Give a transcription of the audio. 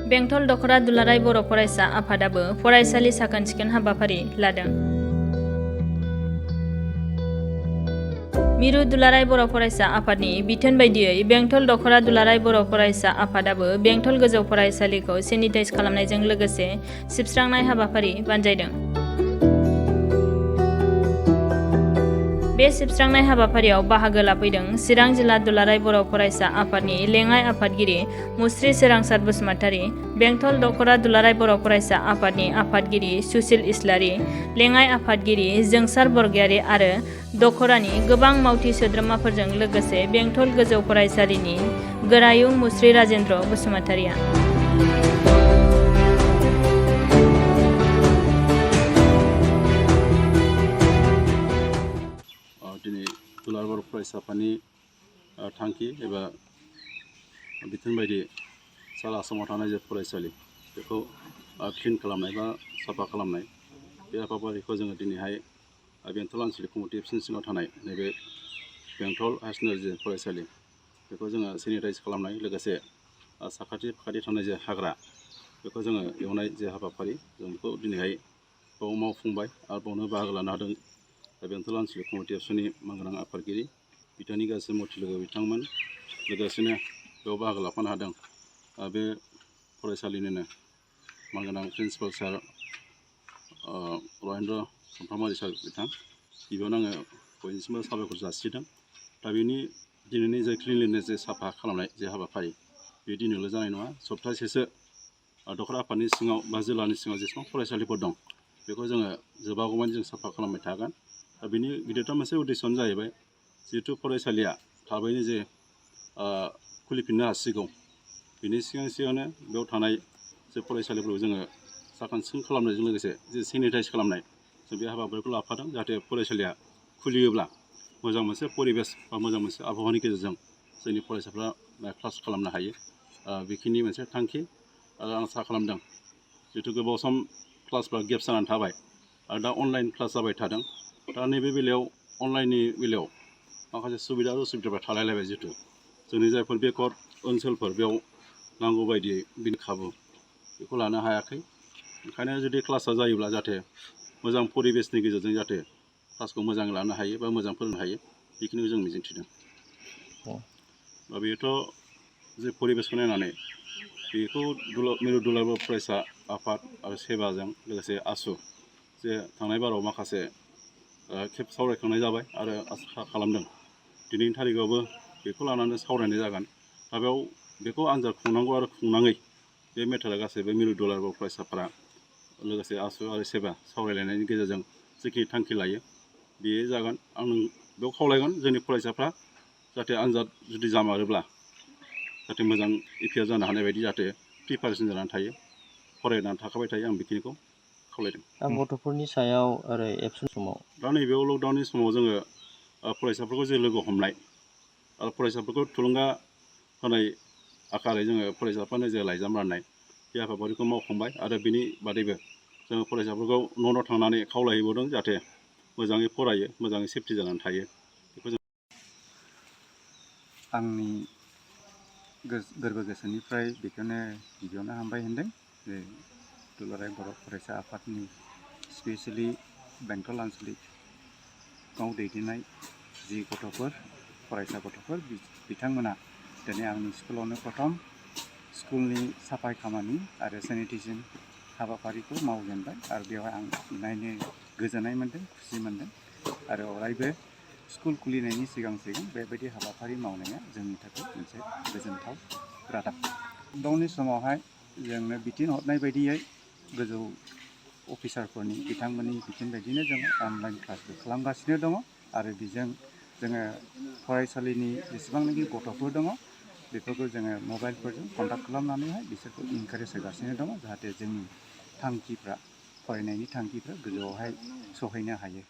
बेंटल दखरा दुलाराय बर' फरायसा आफादाबो फरायसालि साखोन-सिखोन हाबाफारि लादों। मिरु दुलाराय बर' फरायसा आफादनि बिथोन बायदियै बेंटल दखरा दुलाराय बर' फरायसा आफादाबो बेंटल गोजौ फरायसालिखौ सेनिटाइज खालामनायजों लोगोसे सिबस्रांनाय हाबाफारि बानजायदों। बे सिबस्रांनाय हाबाफारियाव बाहागो लाफैदों चिरां जिल्ला दुलाराय बर' फरायसा आफादनि लेङाइ आफादगिरि मुस्रि सोरांसार बसुमतारी, बेंटल दखरा दुलाराय बर' फरायसा आफादनि आफादगिरि सुसिल इस्लारि, लेङाइ आफादगिरि जोंसार बरगयारी आरो दखरानि गोबां मावथि सोद्रोमाफोरजों लोगोसे बेंटल गोजौ फरायसालिनि गोरायुं मुस्रि राजेन्द्र बसुमतारीया। दिनै दुलाराय बर' फरायसा आफादनि थांखि एबा बिथोन बायदि सारा आसामाव थानाय जे फरायसालि बेखौ क्लिन खालामनाय बा साफा खालामनाय बे हाबाफारिखौ जोङो दिनैहाय बेंटल आनसलिक कमिटि एबसुनि सिङाव थानाय नैबे बेंटल हायार सेकेन्डारि जे फरायसालि बेखौ जोङो सेनिटाइज खालामनाय लोगोसे साखाथि फाखाथि थानाय जे हाग्रा बेखौ जोङो एवनाय जे हाबाफारि जों बेखौ दिनैहाय बाव मावफुंबाय आरो बावनो बाहागो लानो हादों बेंटल आनसलिक कमिटि एबसुनि मानगोनां आफादगिरि बिथांनि गासै मथि लोगो बिथांमोन लोगोसेनो बेयाव बाहागो लाफानो हादों बे फरायसालिनिनो मानगोनां प्रिन्सिपाल सार रहेन्द्र समफ्रामारि सार बिथां गिबियावनो आङो बयनिसिमबो साबायखर जासिदों। दा बेनि दिनैनि जे क्लिनलिनेस जे साफा खालामनाय जे हाबाफारि बे दिनैल' जानाय नङा, सप्तासेसो दखरा आफादनि सिङाव बा जिल्लानि सिङाव जेसेबां फरायसालिफोर दं बेखौ जोङो जोबागौमानि जों साफा खालामबाय थागोन। दा बेनि गिदिरथार मोनसे उद्देश्यआनो जाहैबाय जिहेथु फरायसालिया थाबैनो जे खुलिफिननो हासिगौ बिनि सिगांनो बेयाव थानाय जे फरायसालिफोरखौ जोङो साखोन सिखोन खालामनायजों लोगोसे जे सेनिटाइज खालामनाय जों बे हाबाफारिखौ लाफादों जाहाथे फरायसालिया खुलियोब्ला मोजां मोनसे परिबेस बा मोजां मोनसे आबहावानि गेजेरजों जोंनि फरायसाफ्रा क्लास खालामनो हायो बेखिनि मोनसे थांखि आरो आं आसा खालामदों जिहेतु गोबाव सम क्लासफ्रा गेप जानानै थाबाय आरो दा अनलाइन क्लास जाबाय थादों। दा नैबे बेलायाव अनलाइननि बेलायाव माखासे सुबिदा आरो उसुबिदाफ्रा थालायलायबाय जिहेतु जोंनि जायफोर बेकवार्ड ओनसोलफोर बेयाव नांगौ बायदियै बिनि खाबु बेखौ लानो हायाखै। ओंखायनो जुदि क्लासा जायोब्ला जाहाथे मोजां परिबेसनि गेजेरजों जाहाथे क्लासखौ मोजाङै लानो हायो बा मोजां फोरोंनो हायो बेखिनिखौ जों मिजिंथिदों। दा बेयोथ' जे परिबेसखौ नायनानै बेखौ मिरु दुलाराय बर' फरायसा आफाद आरो सेबाजों लोगोसे आसु जे थांनाय बाराव माखासे खेब सावरायखांनाय जाबाय आरो आसा खालामदों दिनैनि थारिखआवबो बेखौ लानानै सावरायनाय जागोन। दा बेयाव बेखौ आनजाद खुंनांगौ आरो खुंनाङै बे मेटारा गासैबो मिरु दुलाराय बर' फरायसाफोरा लोगोसे आसु आरो सेबा सावरायलायनायनि गेजेरजों जिखिनि थांखि लायो बेयो जागोन। आं बेयाव खावलायगोन जोंनि फरायसाफ्रा जाहाथे आनजाद जुदि जामारोब्ला जाहाथे मोजां एपियार जानो हानाय बायदि जाहाथे प्रिपारेसन जानानै थायो फरायनानै थाखाबाय थायो आं बेखिनिखौ खावलायदों। दा गथ'फोरनि सायाव आरो एबसुनि समाव दा नैबेयाव लकडाउननि समाव जोङो फरायसाफोरखौ जे लोगो हमनाय आरो फरायसाफोरखौ थुलुंगा होनाय आकारै जोङो फरायसाफोरनो जे लाइजाम राननाय बे हाबाफारिखौ मावखांबाय आरो बिनि बादैबो जोङो फरायसाफोरखौ न' थांनानै खावलायहैबावदों जाहाथे मोजाङै फरायो मोजाङै सेफटि जानानै थायो बेखौ जों आंनि गोरबो गोसोनिफ्राय बेखौनो गिबियावनो हामबाय होनदों जे दुलाराय बर' फरायसा आफादनि स्पेसियेलि बेंटल आनसलिकआव दैदेननाय जि गथ'फोर फरायसा गथ'फोर बिथांमोना दिनै आंनि स्कुलावनो प्रथम स्कुलनि साफाय खामानि आरो सेनिटेसन हाबाफारिखौ मावजेनबाय आरो बेवहाय आं नायनो गोजोननाय मोन्दों, खुसि मोन्दों आरो अरायबो स्कुल खुलिनायनि सिगां बेबायदि हाबाफारि मावनाया जोंनि थाखाय मोनसे गोजोनथाव रादाब। लकडाउननि समावहाय जोंनो बिथोन हरनाय बायदियै गोजौ अफिसारफोरनि बिथांमोननि बिथोन बायदिनो जोङो अनलाइन क्लासबो खालामगासिनो दङ आरो बेजों जोङो फरायसालिनि जेसेबांनाखि गथ'फोर दङ बेफोरखौ जोङो मबाइलफोरजों कन्टाक्ट खालामनानैहाय बिसोरखौ इनकारेज होगासिनो दङ जाहाथे जोंनि थांखिफ्रा फरायनायनि थांखिफ्रा गोजौआवहाय सहैनो हायो।